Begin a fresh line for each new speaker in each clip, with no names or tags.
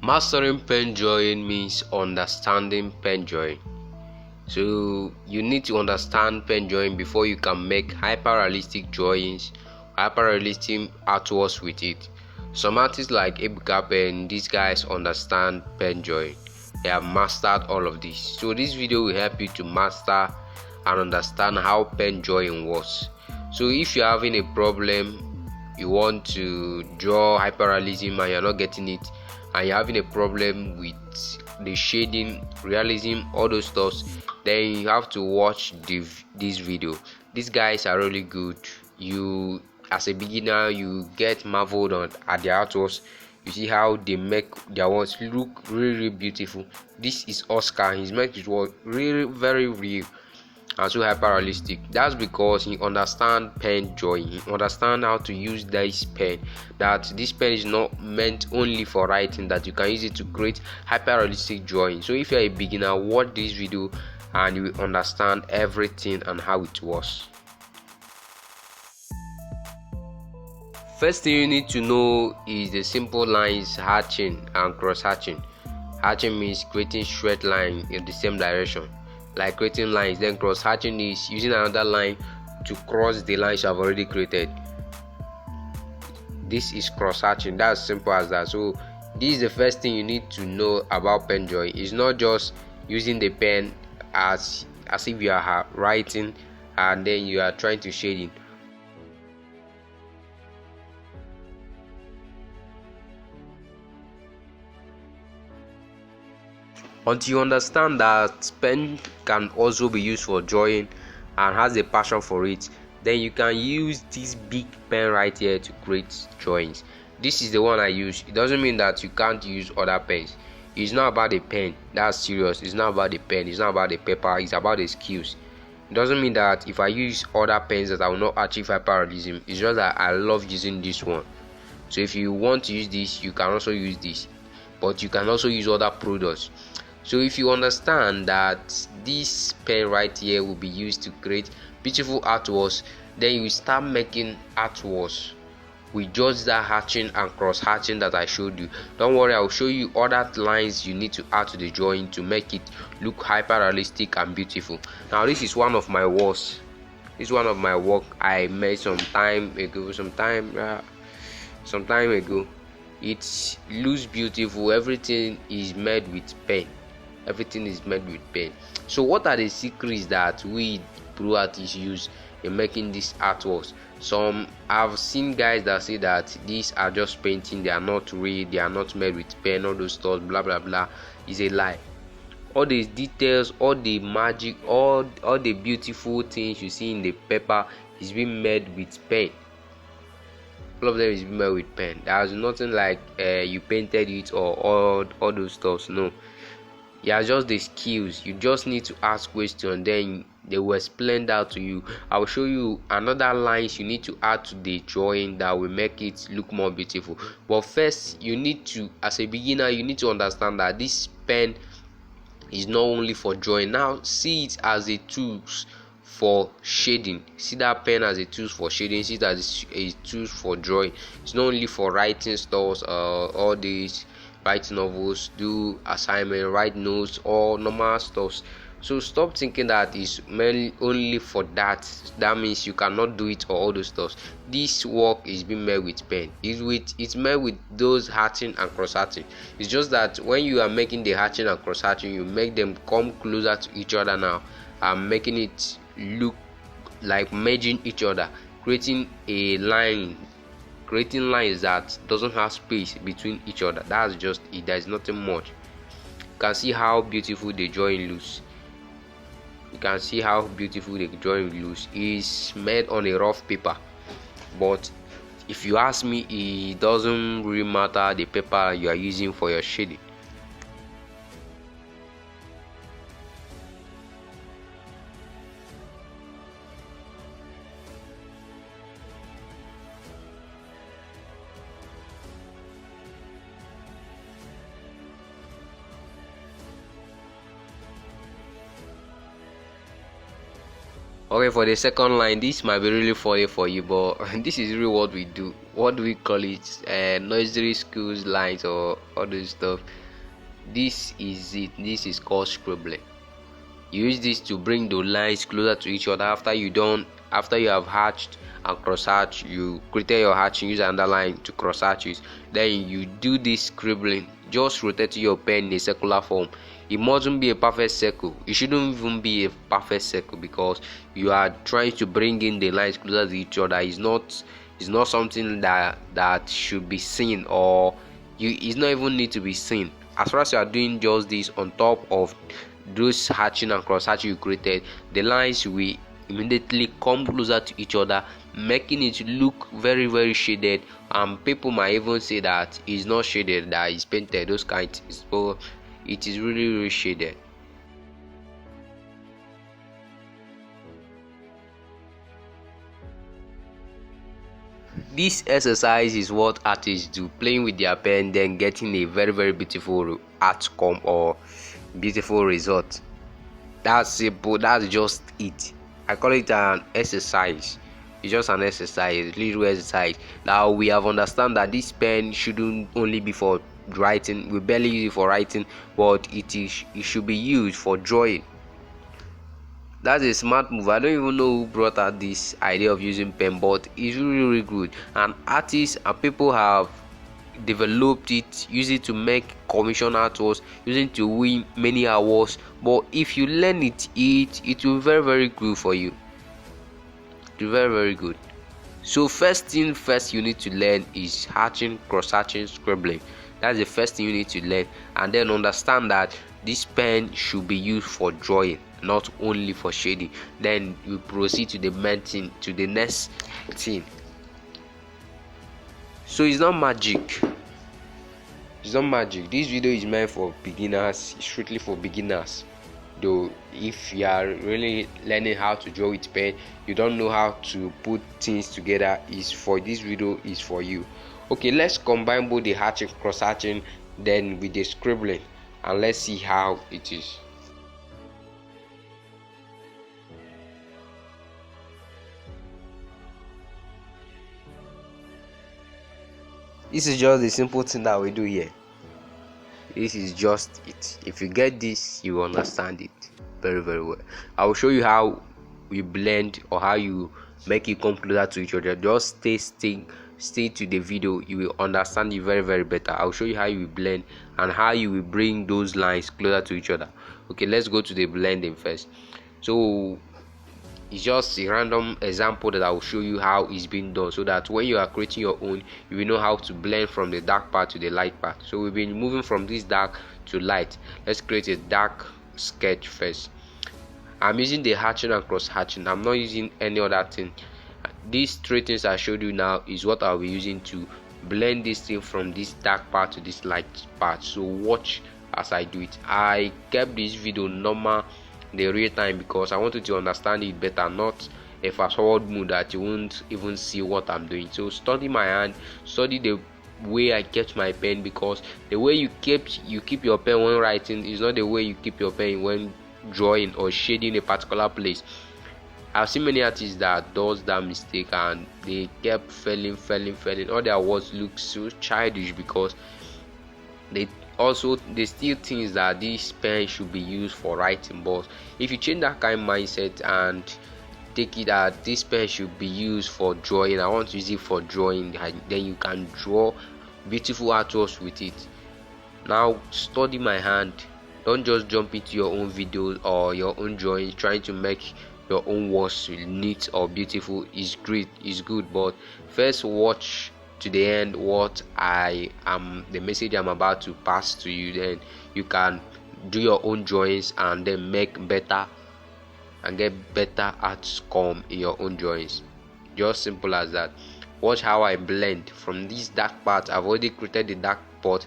Mastering pen drawing means understanding pen drawing. So you need to understand pen drawing before you can make hyper-realistic drawings, hyper-realistic artworks with it. Some artists like Ebuka Pen, these guys understand pen drawing. They have mastered all of this. So this video will help you to master and understand how pen drawing works. So if you're having a problem, you want to draw hyperrealism and you're not getting it, and you're having a problem with the shading, realism, all those stuff, then you have to watch this video. These guys are really good. You, as a beginner, you get marveled at their artworks. You see how they make their works look really beautiful. This is Oscar. He's made his work really very real and so hyper realistic. That's because he understands pen drawing. He understands how to use this pen, that this pen is not meant only for writing, that you can use it to create hyper realistic drawing. So if you're a beginner, watch this video and you will understand everything and how it works. First thing you need to know is the simple lines hatching and cross hatching. Hatching means creating straight line in the same direction, like creating lines. Then cross hatching is using another line to cross the lines you have already created. This is cross hatching. That's simple as that. So this is the first thing you need to know about pen drawing. It's not just using the pen as if you are writing and then you are trying to shade it. Until you understand that pen can also be used for drawing and has a passion for it, then you can use this big pen right here to create drawings. This is the one I use. It doesn't mean that you can't use other pens. It's not about the pen. That's serious. It's not about the pen. It's not about the paper. It's about the skills. It doesn't mean that if I use other pens that I will not achieve hyperrealism. It's just that I love using this one. So if you want to use this, you can also use this, but you can also use other products. So if you understand that this pen right here will be used to create beautiful artworks, then you start making artworks with just that hatching and cross hatching that I showed you. Don't worry, I will show you other lines you need to add to the drawing to make it look hyper realistic and beautiful. Now this is one of my works. This is one of my work I made some time ago. It looks beautiful. Everything is made with pen. Everything is made with pen. So what are the secrets that we pro artists use in making these artworks? Some I've seen guys that say that these are just painting, they are not real, they are not made with pen, all those stuff, blah blah blah. Is a lie. All these details, all the magic, all the beautiful things you see in the paper is being made with pen. All of them is being made with pen. There's nothing like you painted it or all those stuff. No. Yeah, just the skills. You just need to ask questions, then they will explain that to you. I will show you another lines you need to add to the drawing that will make it look more beautiful. But first, you need to, as a beginner, you need to understand that this pen is not only for drawing. Now see it as a tool for shading. See that pen as a tool for shading. See it as a tool for drawing. It's not only for writing stuff, all these write novels, do assignment, write notes, or normal stuff. So stop thinking that is mainly only for that. That means you cannot do it or all those stuff. This work is being made with pen. It's made with those hatching and cross hatching. It's just that when you are making the hatching and cross hatching, you make them come closer to each other now, and making it look like merging each other, creating a line. Creating lines that doesn't have space between each other. That's just it. There's nothing much. You can see how beautiful the drawing looks. You can see how beautiful the drawing looks. It's made on a rough paper, but if you ask me, it doesn't really matter the paper you are using for your shading. Okay, for the second line, this might be really funny for you, but this is really what we do. What do we call it? Nursery schools lines or all this stuff. This is it. This is called scribbling. You use this to bring the lines closer to each other after you have hatched and cross hatch. You created your hatch and use another line to cross hatch it. Then you do this scribbling. Just rotate your pen in a circular form. It mustn't be a perfect circle. It shouldn't even be a perfect circle because you are trying to bring in the lines closer to each other. It's not something that should be seen, or it's not even need to be seen. As far as you are doing just this on top of those hatching and cross hatching you created, the lines will immediately come closer to each other, making it look very very shaded, and people might even say that it's not shaded, that it's painted, those kinds of things, but it is really really shaded. This exercise is what artists do, playing with their pen, then getting a very very beautiful outcome or beautiful result. That's simple. That's just it. I call it an exercise. It's just an exercise, little exercise. Now we have understand that this pen shouldn't only be for writing. We barely use it for writing, but it should be used for drawing. That's a smart move. I don't even know who brought out this idea of using pen, but it's really really good. And artists and people have developed it, use it to make commission artworks, using to win many awards. But if you learn it will be very very good for you. It will be very very good. So first thing first you need to learn is hatching, cross hatching, scribbling. That's the first thing you need to learn, and then understand that this pen should be used for drawing, not only for shading. Then you proceed to the main thing, to the next thing. So it's not magic. It's not magic. This video is meant for beginners. It's strictly for beginners. Though if you are really learning how to draw with pen, you don't know how to put things together, is for this video is for you. Okay, let's combine both the hatching, cross hatching, then with the scribbling, and let's see how it is. This is just the simple thing that we do here. This is just it. If you get this, you understand it very very well. I will show you how we blend, or how you make it come closer to each other. Just stay to the video. You will understand it very very better. I'll show you how you will blend and how you will bring those lines closer to each other. Okay, let's go to the blending first. So it's just a random example that I will show you how it's being done, so that when you are creating your own, you will know how to blend from the dark part to the light part. So we've been moving from this dark to light. Let's create a dark sketch first. I'm using the hatching and cross hatching. I'm not using any other thing. These three things I showed you now is what I'll be using to blend this thing from this dark part to this light part. So watch as I do it. I kept this video normal, the real time, because I wanted to understand it better, not a fast forward mode that you won't even see what I'm doing. So study my hand, study the way I kept my pen, because the way you keep your pen when writing is not the way you keep your pen when drawing or shading a particular place. I've seen many artists that does that mistake, and they kept failing. All their words look so childish because they still think that this pen should be used for writing. But if you change that kind of mindset and take it that this pen should be used for drawing, I want to use it for drawing, and then you can draw beautiful artworks with it. Now study my hand. Don't just jump into your own videos or your own drawings trying to make your own works neat or beautiful. Is great, is good, but first watch to the end what the message I'm about to pass to you. Then you can do your own drawings and then make better and get better outcome in your own drawings. Just simple as that. Watch how I blend from this dark part. I've already created the dark part.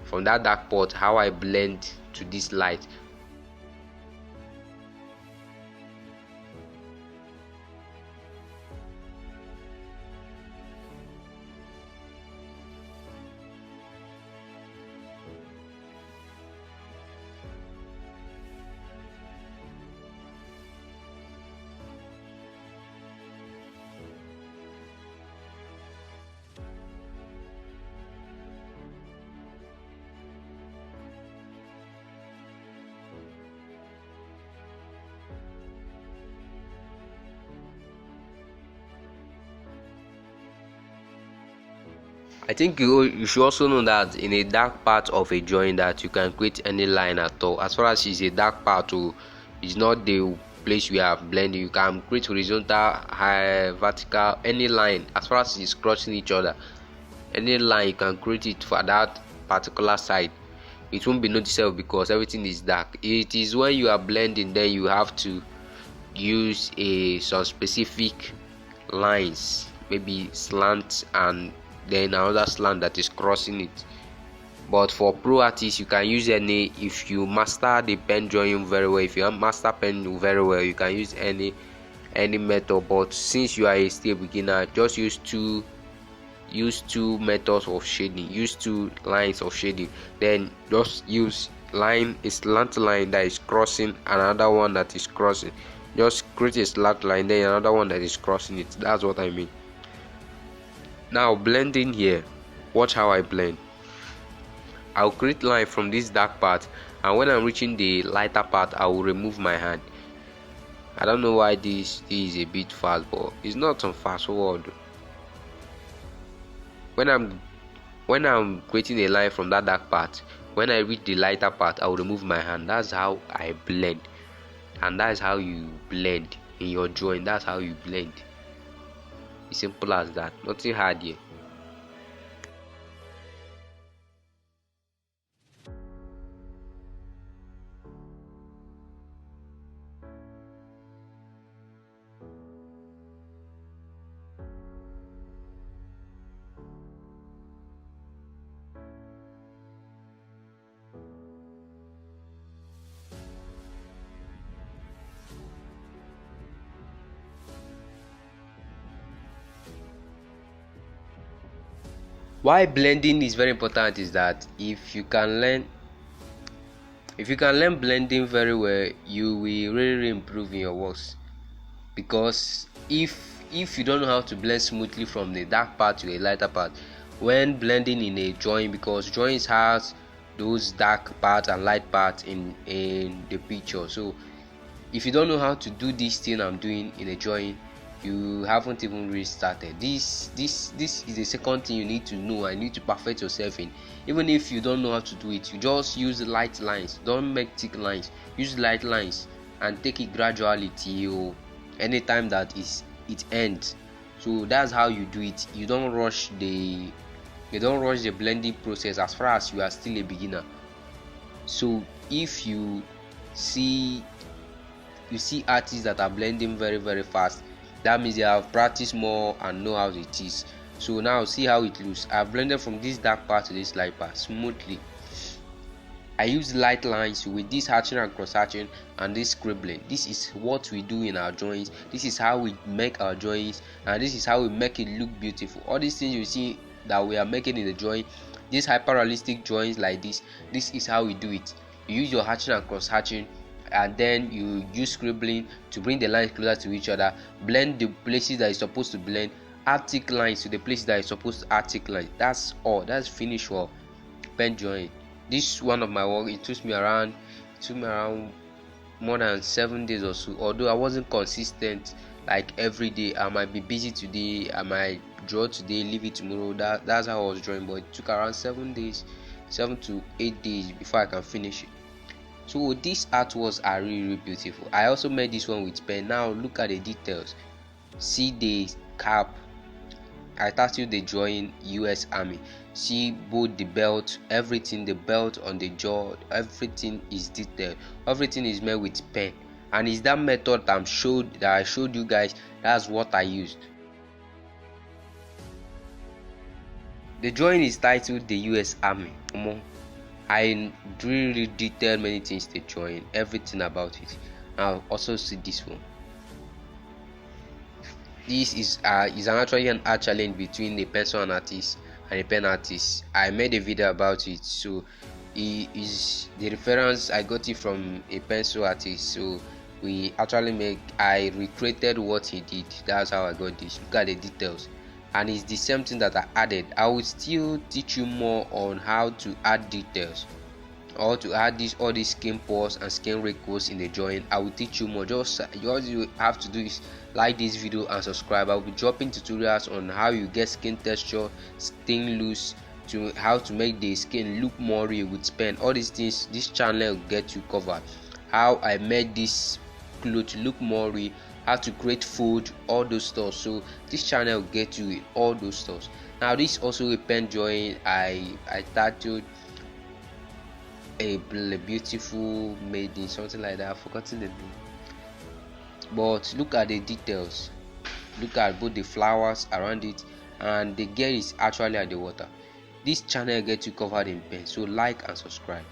From that dark part, how I blend to this light. I think you should also know that in a dark part of a drawing that you can create any line at all. As far as it's a dark part, it's not the place we are blending. You can create horizontal, high, vertical, any line as far as it's crossing each other. Any line you can create it for that particular side. It won't be noticeable because everything is dark. It is when you are blending, then you have to use some specific lines, maybe slant and then another slant that is crossing it. But for pro artists, you can use any. If you master the pen drawing very well, if you master pen very well, you can use any method. But since you are still a beginner, just use two methods of shading, use two lines of shading, then just use a slant line that is crossing and another one that is crossing. Just create a slant line, then another one that is crossing it. That's what I mean. Now blending here, watch how I blend. I'll create line from this dark part, and when I'm reaching the lighter part, I will remove my hand. I don't know why this is a bit fast, but it's not on fast forward. When I'm creating a line from that dark part, when I reach the lighter part, I will remove my hand. That's how I blend, and that's how you blend in your drawing. That's how you blend. It's simple as that. Nothing hard here. Why blending is very important is that if you can learn blending very well, you will really improve in your works. Because if you don't know how to blend smoothly from the dark part to a lighter part, when blending in a drawing, because drawings has those dark parts and light parts in the picture, so if you don't know how to do this thing I'm doing in a drawing, you haven't even really started. This is the second thing you need to know and need to perfect yourself in. Even if you don't know how to do it, you just use light lines. Don't make thick lines. Use light lines and take it gradually till anytime that it ends. So that's how you do it. You don't rush the blending process as far as you are still a beginner. So if you see artists that are blending very very fast, that means they have practiced more and know how it is. So now see how it looks. I've blended from this dark part to this light part smoothly. I use light lines with this hatching and cross hatching and this scribbling. This is what we do in our drawings. This is how we make our drawings, and this is how we make it look beautiful. All these things you see that we are making in the drawing, these hyper realistic drawings like this is how we do it. You use your hatching and cross hatching, and then you use scribbling to bring the lines closer to each other, blend the places that you're supposed to blend, add thick lines to the places that you're supposed to add thick lines. That's all. That's finished for pen drawing. This one of my work, it took me around more than 7 days or so. Although I wasn't consistent like every day. I might be busy today, I might draw today, leave it tomorrow. That's how I was drawing, but it took around 7 to 8 days before I can finish it. So these artworks are really beautiful. I also made this one with pen. Now look at the details. See the cap. I started the drawing US Army. See both the belt, everything, the belt on the jaw, everything is detailed. Everything is made with pen, and it's that method that I showed you guys. That's what I used. The drawing is titled the US Army. I really detailed many things to drawing, everything about it. Now also see this one. This is actually an art challenge between a pencil and artist and a pen artist. I made a video about it. So it is the reference I got it from a pencil artist. So I recreated what he did. That's how I got this. Look at the details. And it's the same thing that I added. I will still teach you more on how to add details or to add this all these skin pores and skin wrinkles in the drawing. I will teach you more. Just you have to do is like this video and subscribe. I will be dropping tutorials on how you get skin texture, skin loose, to how to make the skin look more real with pen. All these things this channel will get you covered. How I made this cloth look more real, how to create food, all those stuff. So this channel will get you in all those stuff. Now this also a pen drawing. I titled a beautiful maiden, something like that. I've forgotten the name. But look at the details. Look at both the flowers around it, and the girl is actually at the water. This channel gets you covered in pen. So like and subscribe.